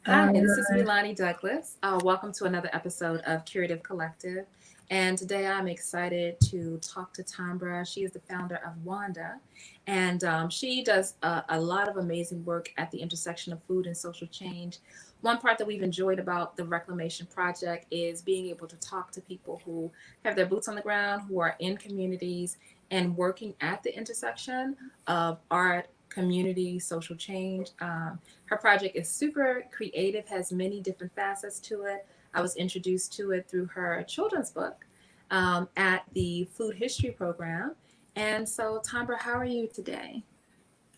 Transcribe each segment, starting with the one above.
Hi, this is Hi. Milani Douglas. Welcome to another episode of Curative Collective. And today I'm excited to talk to Tambra. She is the founder of Wanda, and she does a lot of amazing work at the intersection of food and social change. One part that we've enjoyed about the Reclamation Project is being able to talk to people who have their boots on the ground, who are in communities and working at the intersection of art, community, social change. Her project is super creative, has many different facets to it. I was introduced to it through her children's book at the food history program. And so, Tambra, how are you today?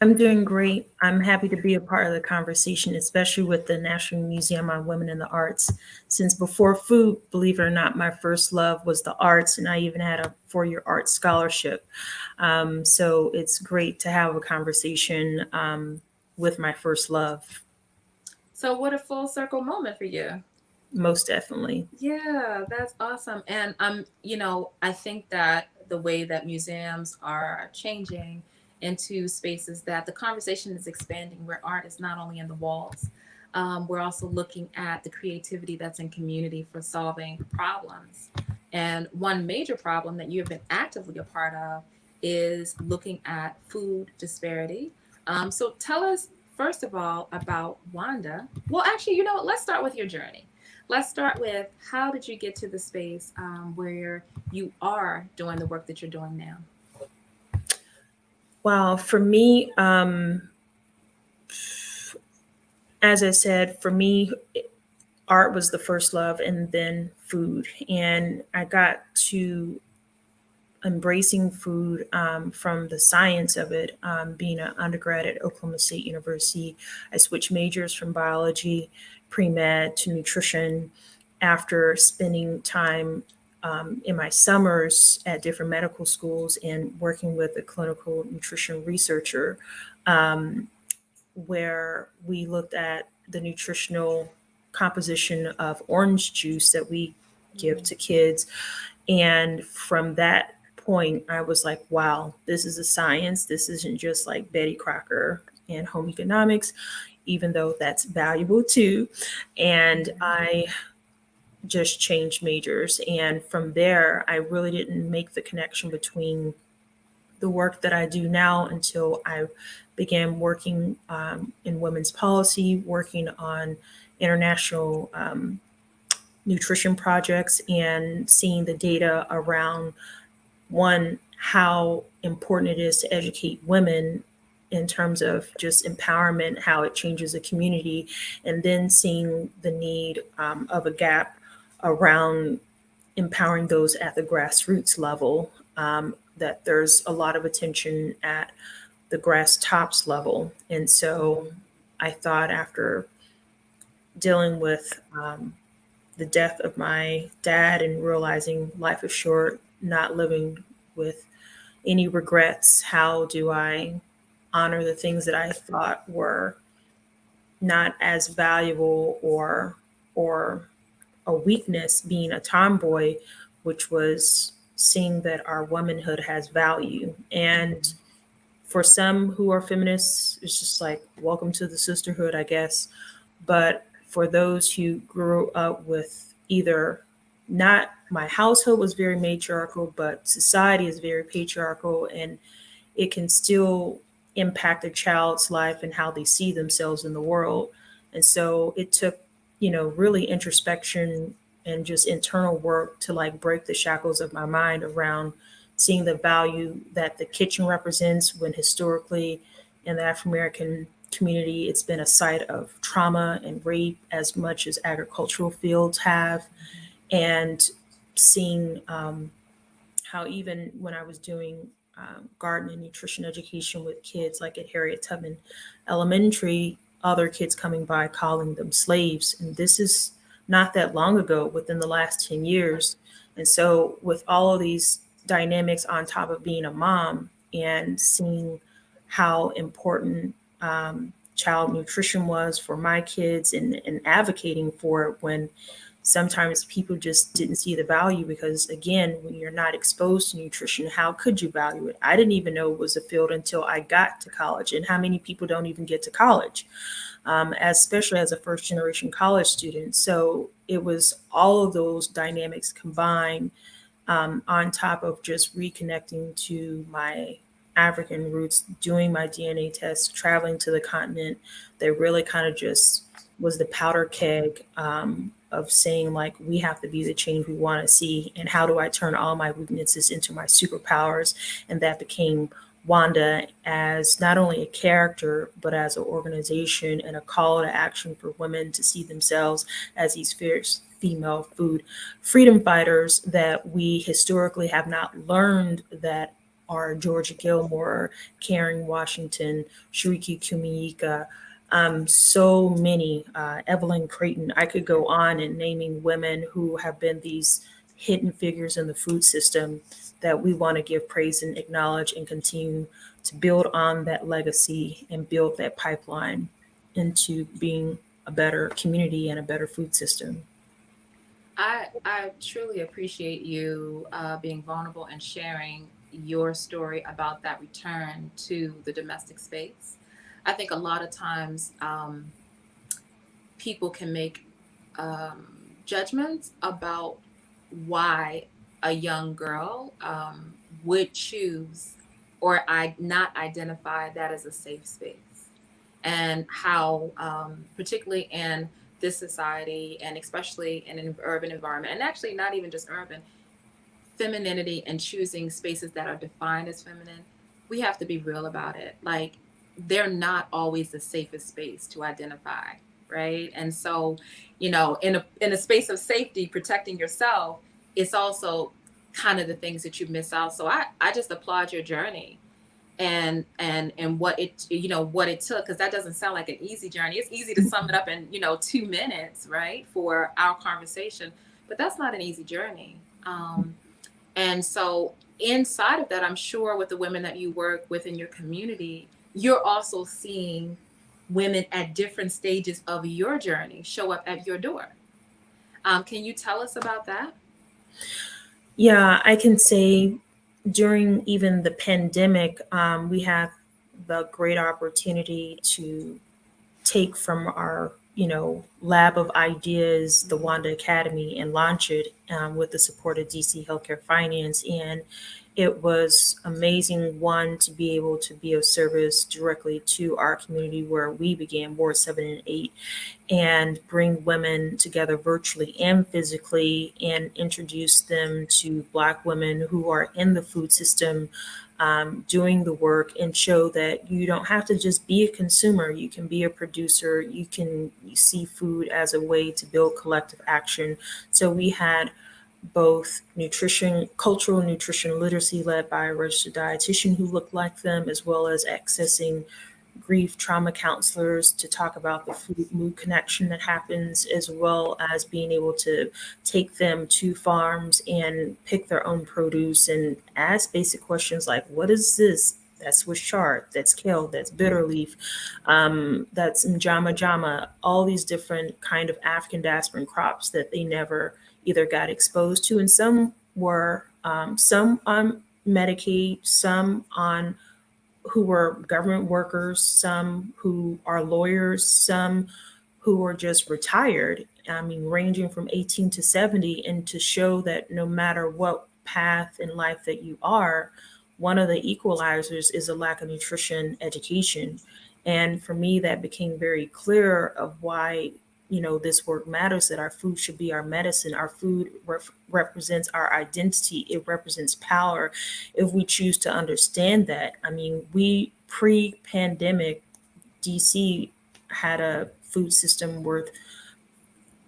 I'm doing great. I'm happy to be a part of the conversation, especially with the National Museum on Women in the Arts. Since before food, believe it or not, my first love was the arts, and I even had a 4-year art scholarship. So it's great to have a conversation with my first love, So, what a full circle moment for you. most definitely. Yeah, that's awesome. And I think that the way that museums are changing into spaces that the conversation is expanding, where art is not only in the walls, we're also looking at the creativity that's in community for solving problems. And one major problem that you have been actively a part of is looking at food disparity. So tell us, first of all, about Wanda. Well, actually, you know what? Let's start with your journey. Let's start with how did you get to the space where you are doing the work that you're doing now? Wow, for me, as I said, for me, art was the first love and then food. And I got to embracing food from the science of it. Being an undergrad at Oklahoma State University, I switched majors from biology, pre med to nutrition after spending time in my summers at different medical schools and working with a clinical nutrition researcher, um, where we looked at the nutritional composition of orange juice that we give to kids. And from that point, I was like, wow, this is a science. This isn't just like Betty Crocker and home economics, even though that's valuable too. And I just changed majors. And from there, I really didn't make the connection between the work that I do now until I began working in women's policy, working on international nutrition projects, and seeing the data around one, how important it is to educate women in terms of just empowerment, how it changes a community, and then seeing the need of a gap around empowering those at the grassroots level. That there's a lot of attention at the grass tops level. And so I thought after dealing with the death of my dad and realizing life is short, not living with any regrets, how do I honor the things that I thought were not as valuable or a weakness being a tomboy, which was seeing that our womanhood has value. And for some who are feminists, it's just like, welcome to the sisterhood, I guess. But for those who grew up with either not my household was very matriarchal, but society is very patriarchal, and it can still impact a child's life and how they see themselves in the world. And so it took, really introspection and just internal work to like break the shackles of my mind around seeing the value that the kitchen represents when historically in the African American community it's been a site of trauma and rape as much as agricultural fields have. And seeing how even when I was doing garden and nutrition education with kids, like at Harriet Tubman Elementary, other kids coming by calling them slaves. And this is not that long ago, within the last 10 years. And so, with all of these dynamics on top of being a mom and seeing how important child nutrition was for my kids and advocating for it when sometimes people just didn't see the value because, again, when you're not exposed to nutrition, how could you value it? I didn't even know it was a field until I got to college. And how many people don't even get to college, especially as a first generation college student? So it was all of those dynamics combined, on top of just reconnecting to my African roots, doing my DNA test, traveling to the continent, that really kind of just was the powder keg, of saying, like, we have to be the change we want to see. And how do I turn all my weaknesses into my superpowers? And that became Wanda, as not only a character, but as an organization and a call to action for women to see themselves as these fierce female food freedom fighters that we historically have not learned that are Georgia Gilmore, Karen Washington, Shariki Kumiyika, so many, Evelyn Creighton. I could go on and naming women who have been these hidden figures in the food system that we want to give praise and acknowledge and continue to build on that legacy and build that pipeline into being a better community and a better food system. I truly appreciate you being vulnerable and sharing your story about that return to the domestic space. I think a lot of times people can make judgments about why a young girl would choose or not identify that as a safe space, and how, particularly in this society, and especially in an urban environment, and actually not even just urban, femininity and choosing spaces that are defined as feminine, we have to be real about it. Like, they're not always the safest space to identify, right? And so, in a space of safety, protecting yourself, it's also kind of the things that you miss out. So I just applaud your journey and what it took, because that doesn't sound like an easy journey. It's easy to sum it up in 2 minutes, right, for our conversation, but that's not an easy journey. And so inside of that, I'm sure with the women that you work with in your community, you're also seeing women at different stages of your journey show up at your door. Can you tell us about that? Yeah, I can say during even the pandemic, we have the great opportunity to take from our, lab of ideas, the Wanda Academy, and launch it, with the support of DC Healthcare Finance. And it was amazing, one, to be able to be of service directly to our community where we began, Ward 7 and 8, and bring women together virtually and physically and introduce them to Black women who are in the food system, doing the work, and show that you don't have to just be a consumer. You can be a producer. You can see food as a way to build collective action. So we had both nutrition, cultural nutrition literacy led by a registered dietitian who looked like them, as well as accessing grief trauma counselors to talk about the food mood connection that happens, as well as being able to take them to farms and pick their own produce and ask basic questions like, what is this? That's Swiss chard, that's kale, that's bitter leaf, that's njama jama, all these different kind of African diasporan crops that they never either got exposed to. And some were, some on Medicaid, some on who were government workers, some who are lawyers, some who were just retired. I mean, ranging from 18 to 70, and to show that no matter what path in life that you are, one of the equalizers is a lack of nutrition education. And for me, that became very clear of why, this work matters, that our food should be our medicine. Our food represents our identity. It represents power if we choose to understand that. I mean, we pre-pandemic, DC had a food system worth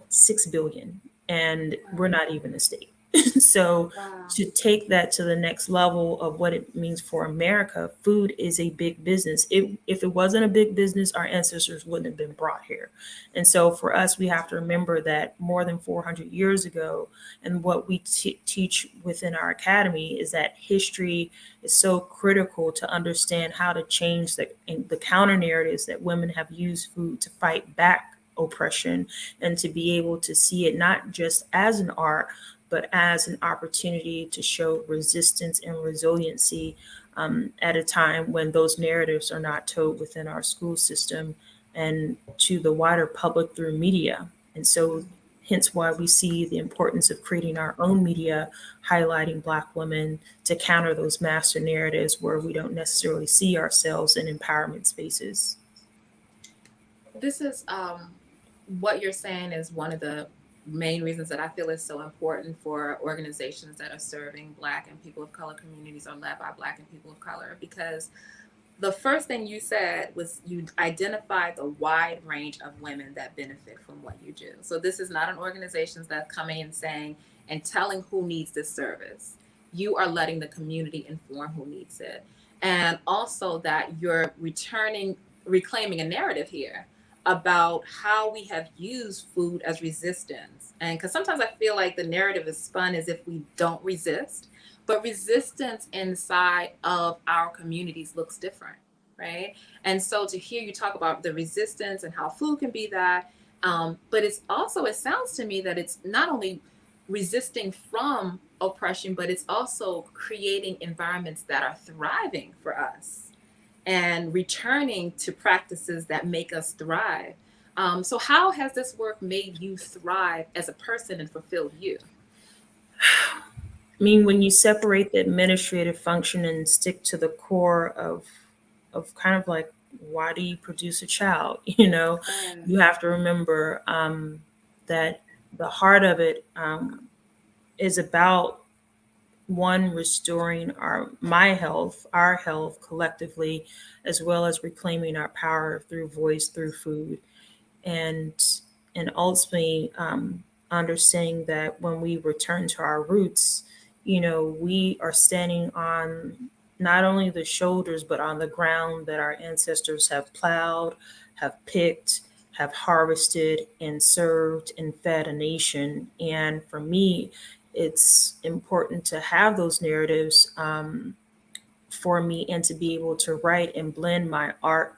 6 billion, and we're not even a state. So Wow. to take that to the next level of what it means for America, food is a big business. If it wasn't a big business, our ancestors wouldn't have been brought here. And so for us, we have to remember that more than 400 years ago, and what we teach within our academy is that history is so critical to understand how to change the counter narratives that women have used food to fight back oppression, and to be able to see it not just as an art, but as an opportunity to show resistance and resiliency at a time when those narratives are not told within our school system and to the wider public through media. And so, hence why we see the importance of creating our own media, highlighting Black women to counter those master narratives where we don't necessarily see ourselves in empowerment spaces. This is what you're saying is one of the main reasons that I feel is so important for organizations that are serving Black and people of color communities or led by Black and people of color, because the first thing you said was you identified the wide range of women that benefit from what you do. So this is not an organization that's coming and saying and telling who needs this service. You are letting the community inform who needs it. And also that you're reclaiming a narrative here about how we have used food as resistance. And because sometimes I feel like the narrative is spun as if we don't resist, but resistance inside of our communities looks different, right? And so to hear you talk about the resistance and how food can be that, but it's also, it sounds to me that it's not only resisting from oppression, but it's also creating environments that are thriving for us and returning to practices that make us thrive. So how has this work made you thrive as a person and fulfilled you? I mean, when you separate the administrative function and stick to the core of kind of like, why do you produce a child? You have to remember that the heart of it is about one, restoring our health collectively, as well as reclaiming our power through voice, through food, and ultimately understanding that when we return to our roots, we are standing on not only the shoulders but on the ground that our ancestors have plowed, have picked, have harvested and served and fed a nation. And for me, it's important to have those narratives for me, and to be able to write and blend my art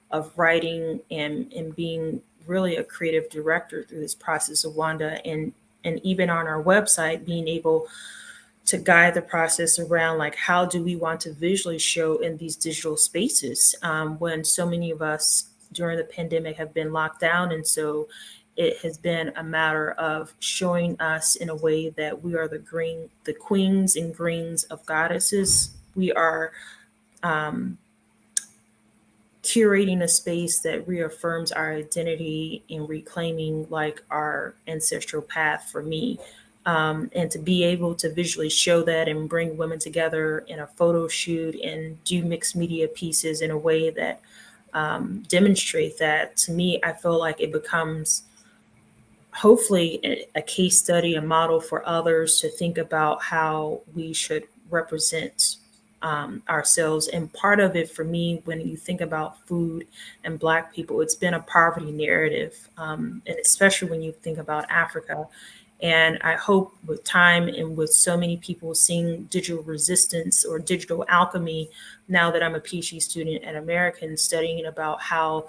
of writing and being really a creative director through this process of Wanda, and even on our website, being able to guide the process around like, how do we want to visually show in these digital spaces when so many of us during the pandemic have been locked down. And so it has been a matter of showing us in a way that we are the queens and greens of goddesses. We are curating a space that reaffirms our identity and reclaiming like our ancestral path for me. And to be able to visually show that and bring women together in a photo shoot and do mixed media pieces in a way that demonstrate that, to me, I feel like it becomes hopefully a case study, a model for others to think about how we should represent ourselves. And part of it for me, when you think about food and Black people, it's been a poverty narrative, and especially when you think about Africa. And I hope with time and with so many people seeing digital resistance or digital alchemy, now that I'm a PhD student at American, studying about how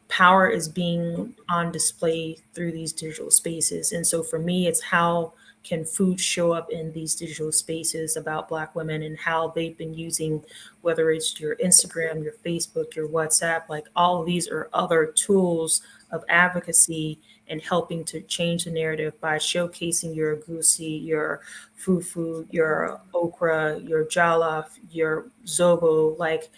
power is being on display through these digital spaces. And so for me, it's how can food show up in these digital spaces about Black women and how they've been using, whether it's your Instagram, your Facebook, your WhatsApp, like all of these are other tools of advocacy and helping to change the narrative by showcasing your egusi, your fufu, your okra, your jollof, your zobo. Like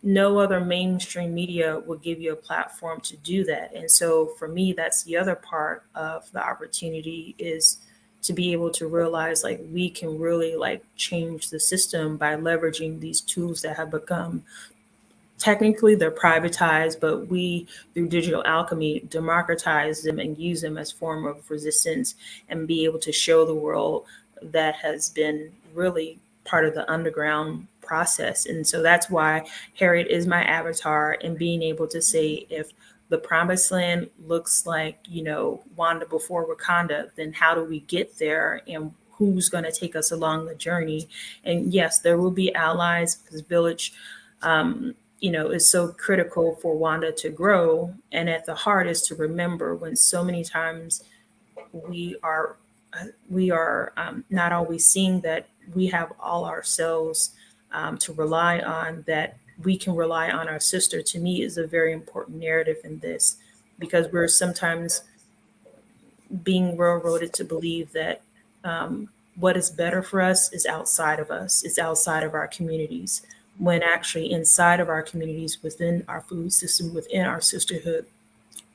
no other mainstream media would give you a platform to do that. And so for me, that's the other part of the opportunity, is to be able to realize like we can really like change the system by leveraging these tools that have become, technically they're privatized, but we through digital alchemy democratize them and use them as form of resistance, and be able to show the world that has been really part of the underground process. And so that's why Harriet is my avatar, and being able to say, if the promised land looks like, Wanda before Wakanda, then how do we get there, and who's going to take us along the journey? And yes, there will be allies, because Village is so critical for Wanda to grow. And at the heart is to remember when so many times we are not always seeing that we have all ourselves to rely on, that we can rely on our sister, to me is a very important narrative in this, because we're sometimes being railroaded to believe that what is better for us is outside of us, it's outside of our communities, when actually inside of our communities, within our food system, within our sisterhood,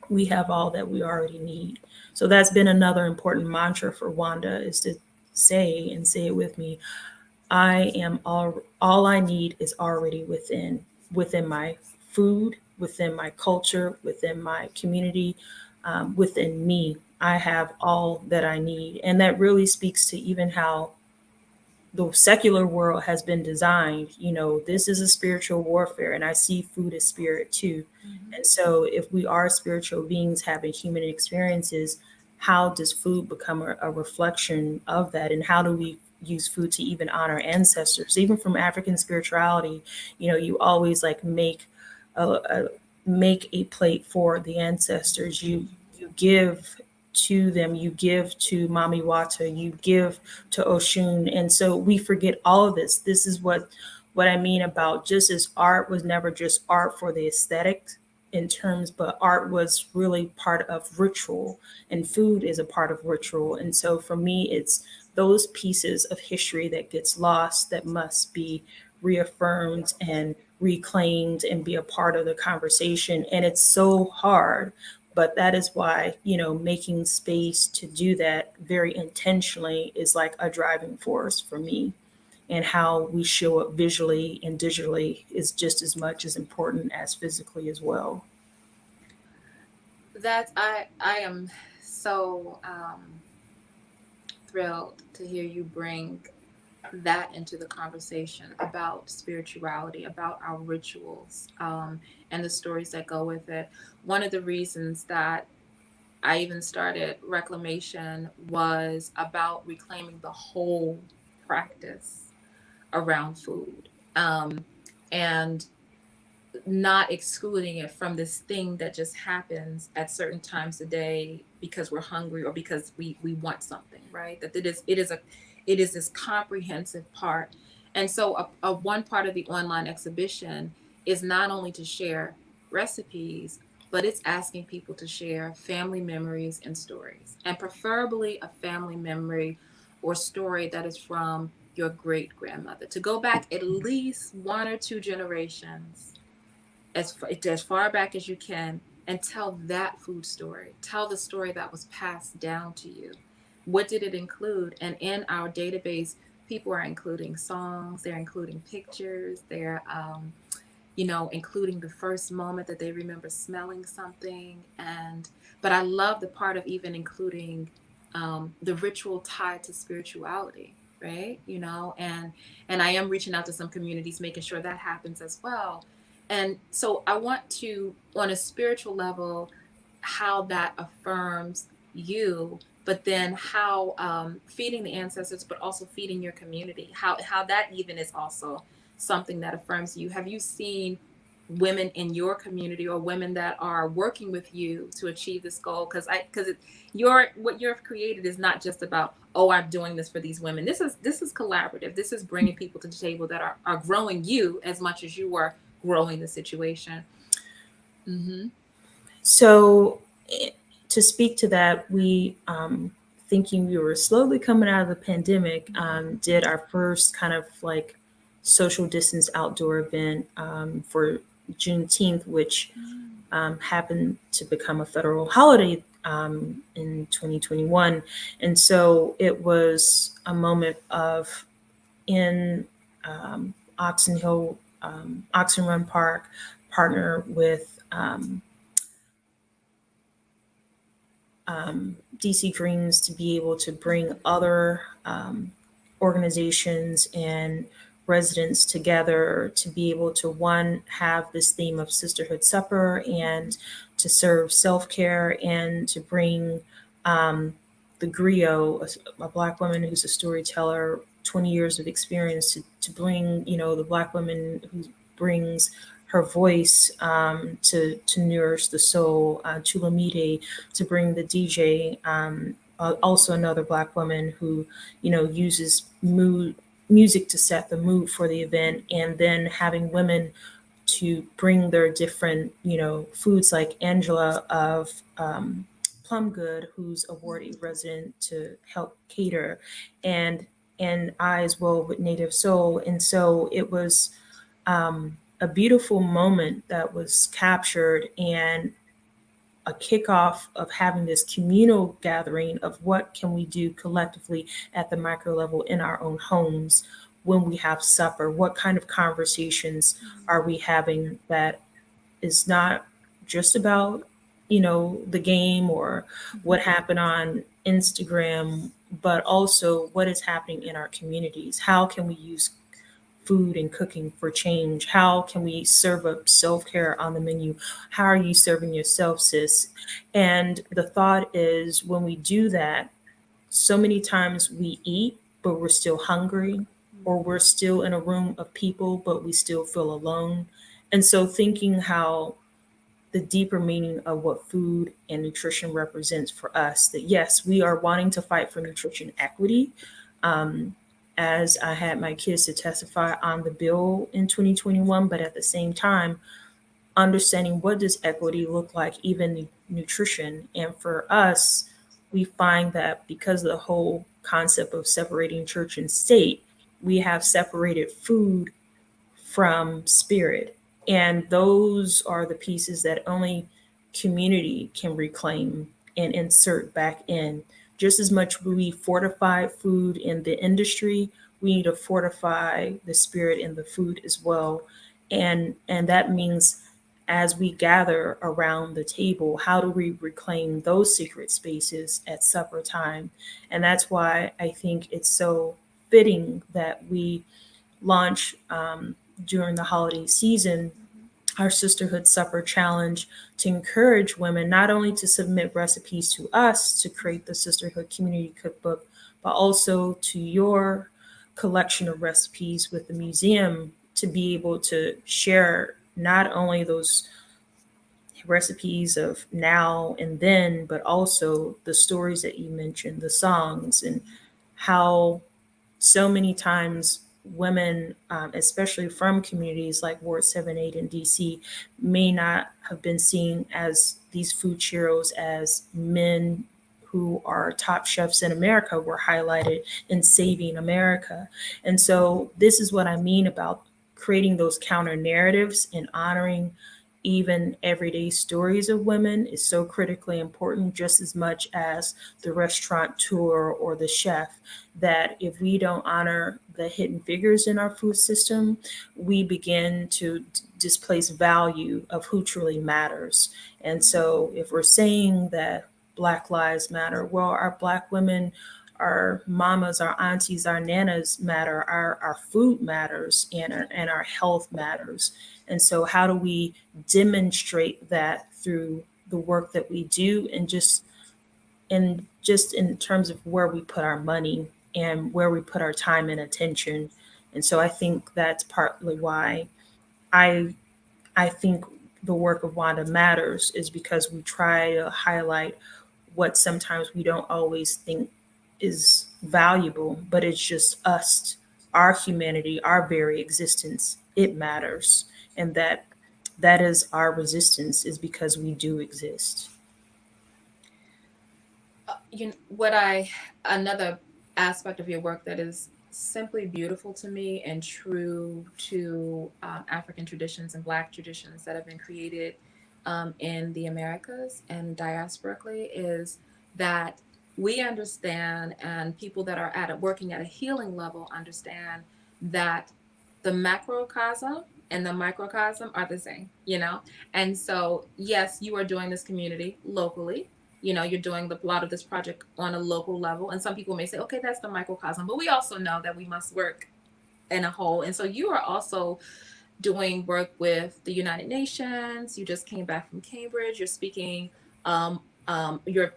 we have all that we already need. So that's been another important mantra for Wanda, is to say, and say it with me, I am all I need is already within my food, within my culture, within my community, within me. I have all that I need. And that really speaks to even how the secular world has been designed. This is a spiritual warfare, and I see food as spirit too. And so if we are spiritual beings having human experiences, how does food become a reflection of that? And how do we use food to even honor ancestors? Even from African spirituality, you always like make a plate for the ancestors. You give to them, you give to Mami Wata, you give to Oshun. And so we forget all of this. This is what I mean about, just as art was never just art for the aesthetic in terms, but art was really part of ritual, and food is a part of ritual. And so for me, it's those pieces of history that gets lost that must be reaffirmed and reclaimed and be a part of the conversation. And it's so hard, but that is why, making space to do that very intentionally is like a driving force for me. And how we show up visually and digitally is just as much as important as physically as well. That I am so thrilled to hear you bring that into the conversation about spirituality, about our rituals, and the stories that go with it. One of the reasons that I even started Reclamation was about reclaiming the whole practice around food, and not excluding it from this thing that just happens at certain times a day because we're hungry or because we want something, right? That it is this comprehensive part. And so a one part of the online exhibition is not only to share recipes, but it's asking people to share family memories and stories, and preferably a family memory or story that is from your great grandmother, to go back at least one or two generations, as far back as you can, and tell that food story. Tell the story that was passed down to you. What did it include? And in our database, people are including songs, they're including pictures, they're including the first moment that they remember smelling something. And but I love the part of even including the ritual tied to spirituality, right? And I am reaching out to some communities, making sure that happens as well. And so I want to, on a spiritual level, how that affirms you, but then how feeding the ancestors, but also feeding your community, how that even is also something that affirms you. Have you seen women in your community or women that are working with you to achieve this goal? Because your what you've created is not just about, oh, I'm doing this for these women. This is collaborative. This is bringing people to the table that are growing you as much as you are growing the situation. Mm-hmm. So, to speak to that, we, thinking we were slowly coming out of the pandemic, did our first kind of like social distance outdoor event for Juneteenth, which happened to become a federal holiday in 2021. And so it was a moment of, in Oxon Hill, Oxon Run Park, partner with DC Greens to be able to bring other organizations and residents together to be able to, one, have this theme of sisterhood supper and to serve self-care, and to bring the griot, a Black woman who's a storyteller, 20 years of experience, to bring, the Black woman who brings her voice to nourish the soul, Chulamide to bring the DJ. Also, another Black woman who, uses music to set the mood for the event, and then having women to bring their different, foods, like Angela of Plum Good, who's a Ward 8 resident, to help cater, and I as well with Native Soul. And so it was a beautiful moment that was captured, and a kickoff of having this communal gathering of what can we do collectively at the micro level in our own homes when we have supper. What kind of conversations are we having that is not just about, the game or what happened on Instagram, but also what is happening in our communities? How can we use food and cooking for change? How can we serve up self-care on the menu? How are you serving yourself, sis? And the thought is, when we do that, so many times we eat, but we're still hungry, or we're still in a room of people, but we still feel alone. And so thinking how the deeper meaning of what food and nutrition represents for us, that yes, we are wanting to fight for nutrition equity. Um, as I had my kids to testify on the bill in 2021, but at the same time, understanding what does equity look like, even nutrition. And for us, we find that because of the whole concept of separating church and state, we have separated food from spirit. And those are the pieces that only community can reclaim and insert back in. Just as much we fortify food in the industry, we need to fortify the spirit in the food as well. And that means, as we gather around the table, how do we reclaim those secret spaces at supper time? And that's why I think it's so fitting that we launch during the holiday season our Sisterhood Supper Challenge, to encourage women not only to submit recipes to us to create the Sisterhood Community Cookbook, but also to your collection of recipes with the museum, to be able to share not only those recipes of now and then, but also the stories that you mentioned, the songs, and how so many times women, especially from communities like Ward 7-8 in DC, may not have been seen as these food heroes, as men who are top chefs in America were highlighted in Saving America. And so this is what I mean about creating those counter narratives and honoring even everyday stories of women is so critically important, just as much as the restaurateur or the chef. That if we don't honor the hidden figures in our food system, we begin to displace value of who truly matters. And so if we're saying that Black lives matter, well, our Black women, our mamas, our aunties, our nanas matter, our food matters, and our health matters. And so how do we demonstrate that through the work that we do, and just in terms of where we put our money and where we put our time and attention. And so I think that's partly why I I think the work of Wanda matters, is because we try to highlight what sometimes we don't always think is valuable, but it's just us, our humanity, our very existence. It matters. And that is our resistance, is because we do exist. What I another aspect of your work that is simply beautiful to me and true to African traditions and Black traditions that have been created in the Americas and diasporically is that we understand, and people that are working at a healing level understand that the macrocosm and the microcosm are the same, and so yes, you are doing this community locally. You're doing a lot of this project on a local level, and some people may say, okay, that's the microcosm, but we also know that we must work in a whole. And so you are also doing work with the United Nations. You just came back from Cambridge. You're speaking, you're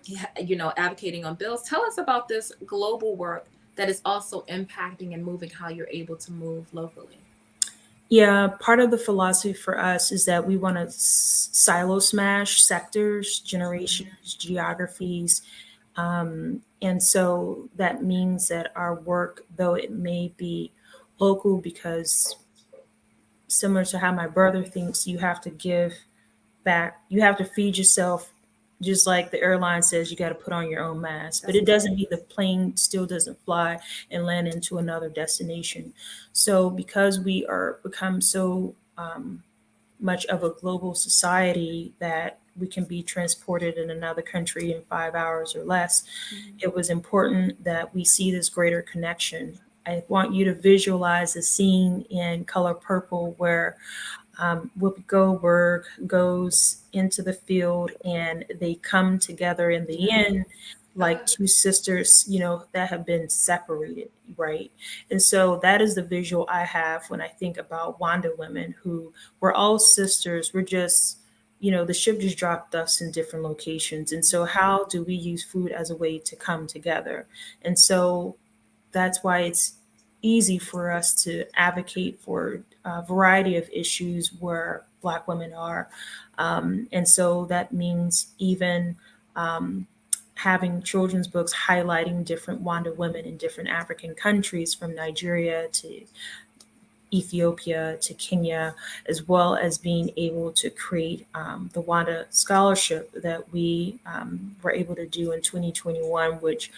advocating on bills. Tell us about this global work that is also impacting and moving how you're able to move locally. Yeah, part of the philosophy for us is that we want to silo smash sectors, generations, geographies. And so that means that our work, though it may be local, because similar to how my brother thinks, you have to give back, you have to feed yourself, just like the airline says you got to put on your own mask. But That's it doesn't right. mean the plane still doesn't fly and land into another destination. So because we are become so much of a global society that we can be transported in another country in 5 hours or less, Mhm. it was important that we see this greater connection. I want you to visualize a scene in Color Purple where Whoopi Goldberg goes into the field and they come together in the Yeah. end like two sisters, that have been separated, right? And so that is the visual I have when I think about Wanda women who were all sisters. We're just, the ship just dropped us in different locations. And so, how do we use food as a way to come together? And so, that's why it's easy for us to advocate for a variety of issues where Black women are. And so that means even um, having children's books highlighting different Wanda women in different African countries, from Nigeria to Ethiopia to Kenya, as well as being able to create the Wanda Scholarship that we were able to do in 2021, which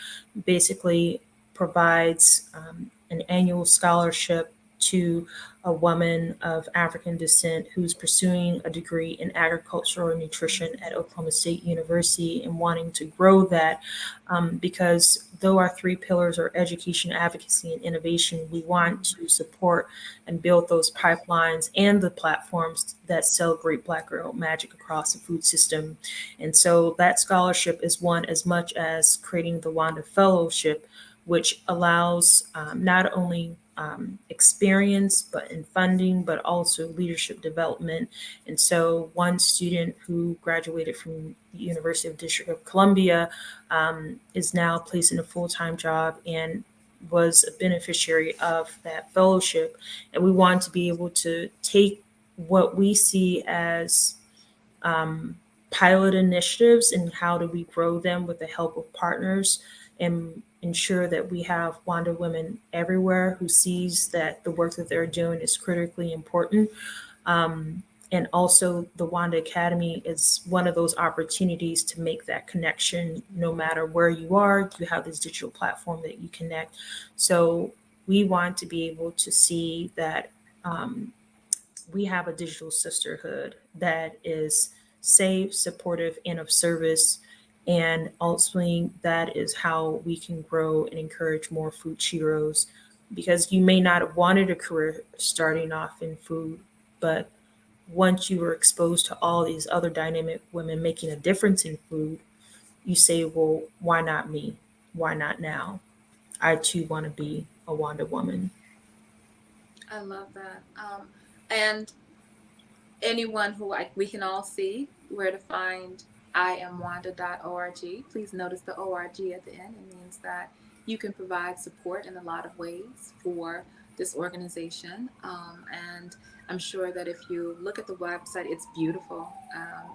basically provides an annual scholarship to a woman of African descent who's pursuing a degree in agricultural nutrition at Oklahoma State University and wanting to grow that. Because though our three pillars are education, advocacy, and innovation, we want to support and build those pipelines and the platforms that celebrate Black girl magic across the food system. And so that scholarship is one as much as creating the Wanda Fellowship, which allows not only experience but in funding, but also leadership development. And so one student who graduated from the University of District of Columbia is now placed in a full-time job and was a beneficiary of that fellowship. And we want to be able to take what we see as um, pilot initiatives and how do we grow them with the help of partners and ensure that we have Wanda women everywhere who sees that the work that they're doing is critically important. Um, and also, the Wanda Academy is one of those opportunities to make that connection no matter where you are. You have this digital platform that you connect. So, we want to be able to see that um, we have a digital sisterhood that is safe, supportive, and of service. And ultimately, that is how we can grow and encourage more food Cheetos. Because you may not have wanted a career starting off in food, but once you were exposed to all these other dynamic women making a difference in food, you say, well, why not me? Why not now? I too want to be a Wanda woman. I love that. And anyone who we can all see where to find iamwanda.org. Please notice the org at the end. It means that you can provide support in a lot of ways for this organization. And I'm sure that if you look at the website, it's beautiful.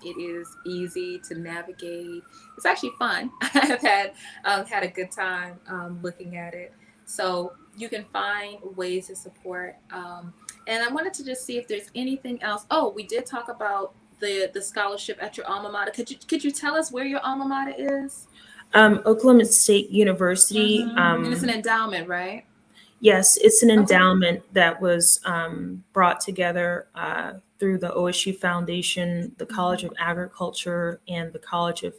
It is easy to navigate. It's actually fun. I've had a good time looking at it. So you can find ways to support. And I wanted to just see if there's anything else. Oh, we did talk about the scholarship at your alma mater. Could you tell us where your alma mater is? Oklahoma State University. And it's an endowment, right? Yes, it's an Okay. endowment that was brought together through the OSU Foundation, the College Mhm. of Agriculture, and the College of,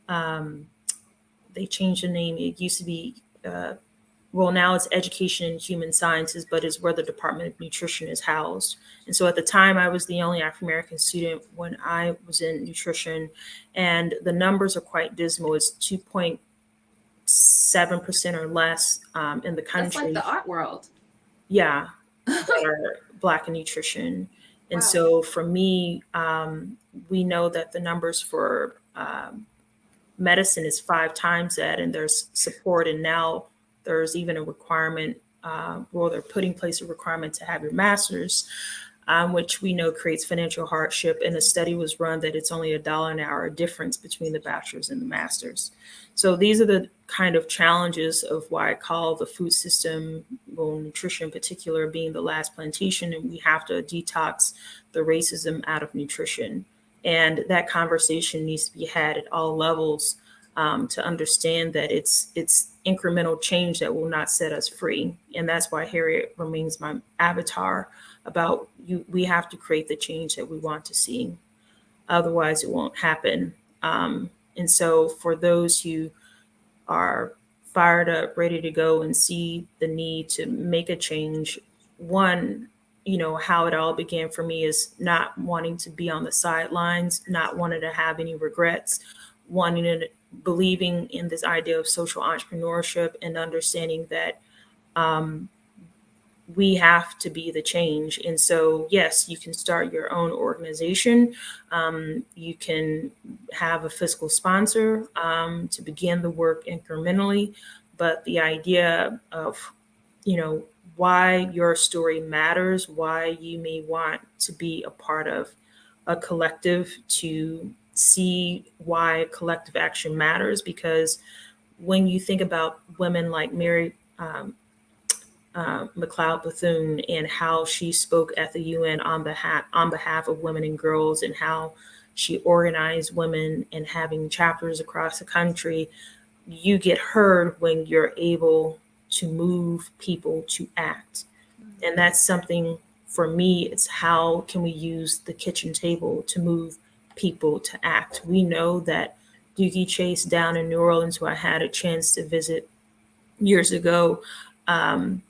um, they changed the name. It used to be, well, now it's Education and Human Sciences, but it's where the Department of Nutrition is housed. And so at the time, I was the only African American student when I was in nutrition, and the numbers are quite dismal. It's 2.7% or less in the That's like country. the art world. Yeah, that are Black in nutrition. And Wow. so for me, we know that the numbers for medicine is 5 times that, and there's support. And now there's even a requirement well, they're putting place a requirement to have your master's, which we know creates financial hardship. And a study was run that it's only $1 an hour difference between the bachelor's and the master's. So these are the kind of challenges of why I call the food system, well, nutrition in particular, being the last plantation, and we have to detox the racism out of nutrition. And that conversation needs to be had at all levels, to understand that it's incremental change that will not set us free. And that's why Harriet remains my avatar about you. We have to create the change that we want to see. Otherwise, it won't happen. And so for those who are fired up, ready to go and see the need to make a change, one, how it all began for me is not wanting to be on the sidelines, not wanting to have any regrets, wanting to believing in this idea of social entrepreneurship and understanding that um, we have to be the change. And so, yes, you can start your own organization. You can have a fiscal sponsor to begin the work incrementally. But the idea of, why your story matters, why you may want to be a part of a collective, to see why collective action matters. Because when you think about women like Mary McLeod Bethune and how she spoke at the UN on behalf of women and girls, and how she organized women and having chapters across the country, you get heard when you're able to move people to act. And that's something for me. It's how can we use the kitchen table to move people to act? We know that Doogie Chase down in New Orleans, who I had a chance to visit years ago, um,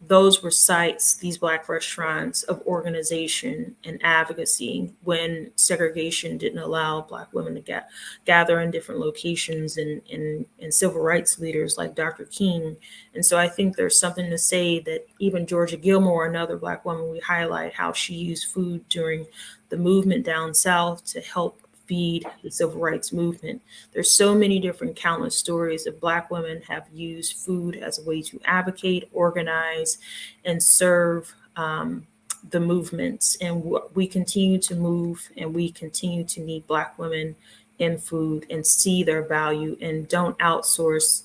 those were sites, these Black restaurants, of organization and advocacy when segregation didn't allow Black women to gather in different locations, and civil rights leaders like Dr. King. And so I think there's something to say that even Georgia Gilmore, another Black woman, we highlight how she used food during the movement down South to help feed the civil rights movement. There's so many different countless stories of Black women have used food as a way to advocate, organize, and serve the movements. And we continue to move, and we continue to need Black women in food and see their value, and don't outsource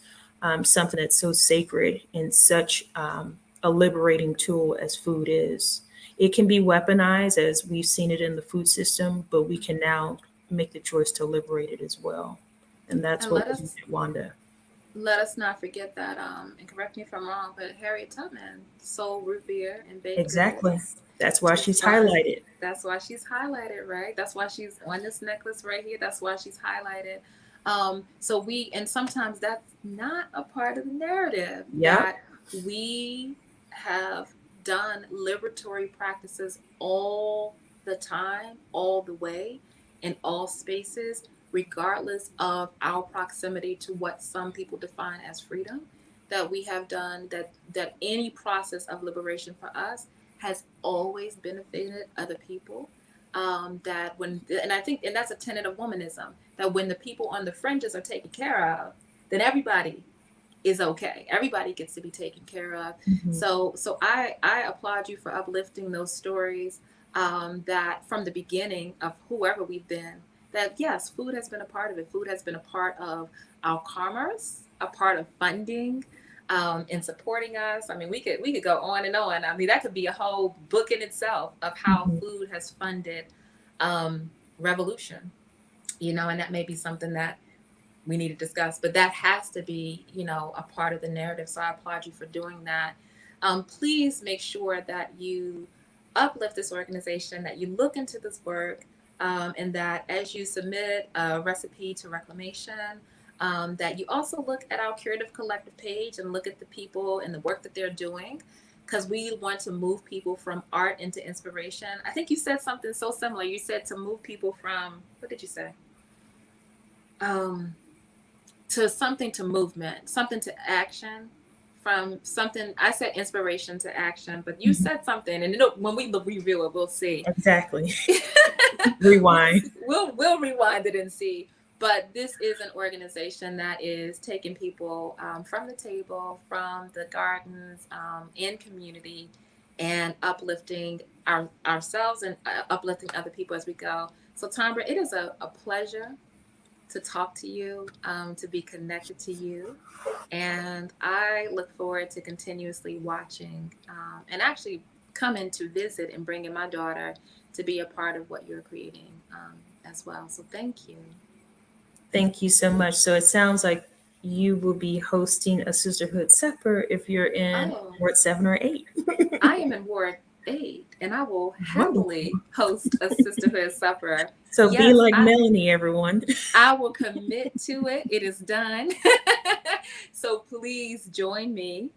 something that's so sacred and such a liberating tool as food is. It can be weaponized, as we've seen it in the food system, but we can now make the choice to liberate it as well. And that's And what we did, Wanda. let us not forget that, and correct me if I'm wrong, but Harriet Tubman sold root beer and baked Exactly. goods. That's why she's That's why, highlighted. that's why she's highlighted, right? That's why she's on this necklace right here. That's why she's highlighted. And sometimes that's not a part of the narrative, Yep. that we have done liberatory practices all the time, all the way, in all spaces, regardless of our proximity to what some people define as freedom. That we have done that any process of liberation for us has always benefited other people. That when and I think and that's a tenet of womanism, that when the people on the fringes are taken care of, then everybody is okay. Everybody gets to be taken care of. Mhm. So I applaud you for uplifting those stories, that from the beginning of whoever we've been, that yes, food has been a part of it. Food has been a part of our commerce, a part of funding, in supporting us. I mean, we could go on and on. I mean, that could be a whole book in itself of how Mhm. food has funded revolution. And that may be something that we need to discuss, but that has to be, a part of the narrative. So I applaud you for doing that. Please make sure that you uplift this organization, that you look into this work, and that as you submit a recipe to reclamation, that you also look at our Curative Collective page and look at the people and the work that they're doing, because we want to move people from art into inspiration. I think you said something so similar. You said to move people from, what did you say? Um, to something, to movement, something to action, from something. I said inspiration to action, but you Mhm. said something, and when we review it, we'll see. Exactly. we'll, Rewind. we'll rewind it and see. But this is an organization that is taking people from the table, from the gardens, in community, and uplifting ourselves and uplifting other people as we go. So, Tambra, it is a pleasure to talk to you, to be connected to you. And I look forward to continuously watching and actually coming to visit and bringing my daughter to be a part of what you're creating as well. So thank you. Thank you so much. So it sounds like you will be hosting a sisterhood supper if you're in Oh, Ward 7 or 8. I am in Ward 8 and I will Wonderful. happily host a sisterhood supper. So be Yes, like Melanie, everyone. I will commit to it. It is done. So please join me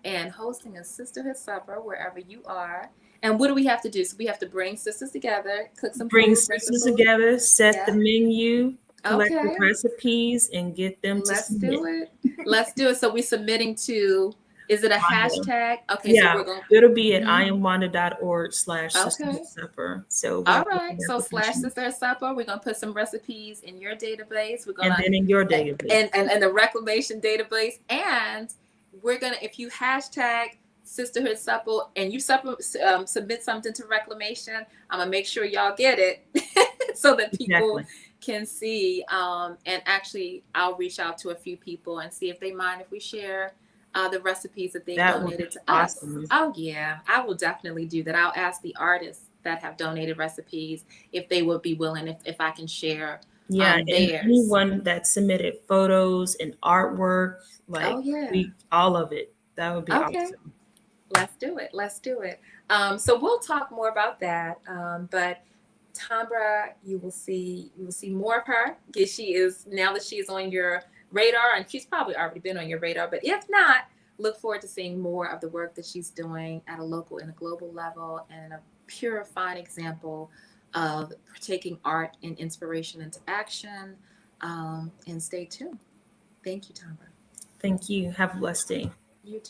in hosting a sisterhood supper wherever you are. And what do we have to do? So we have to bring sisters together, cook some Bring food, bring some sisters food. together, set the Yeah. menu, collect the Okay. recipes, and get them to Let's submit. do it. Let's do it. So we're submitting to, is it a Wanda. hashtag? Okay, so Yeah, we're going it'll be at Mhm. iamwanda.org/sisterhood Okay. supper. So we'll All have right. the So slash application. sister supper. We're gonna put some recipes in your database. We're And gonna then in your database. and the reclamation database. And we're gonna, if you hashtag sisterhood supper and you submit something to reclamation, I'm gonna make sure y'all get it so that people Exactly. can see. And actually, I'll reach out to a few people and see if they mind if we share the recipes that they've That would donated be to us. awesome. Oh yeah, I will definitely do that. I'll ask the artists that have donated recipes if they would be willing, if I can share Yeah, and theirs. anyone that submitted photos and artwork, Oh like yeah. all of it, that would be Okay. awesome. Let's do it. Let's do it. So we'll talk more about that. But Tambra, you will see more of her because she is, now that she is on your radar, and she's probably already been on your radar. But if not, look forward to seeing more of the work that she's doing at a local and a global level, and a purifying example of taking art and inspiration into action. And stay tuned. Thank you, Tambra. Thank you. Have a blessed day. You too.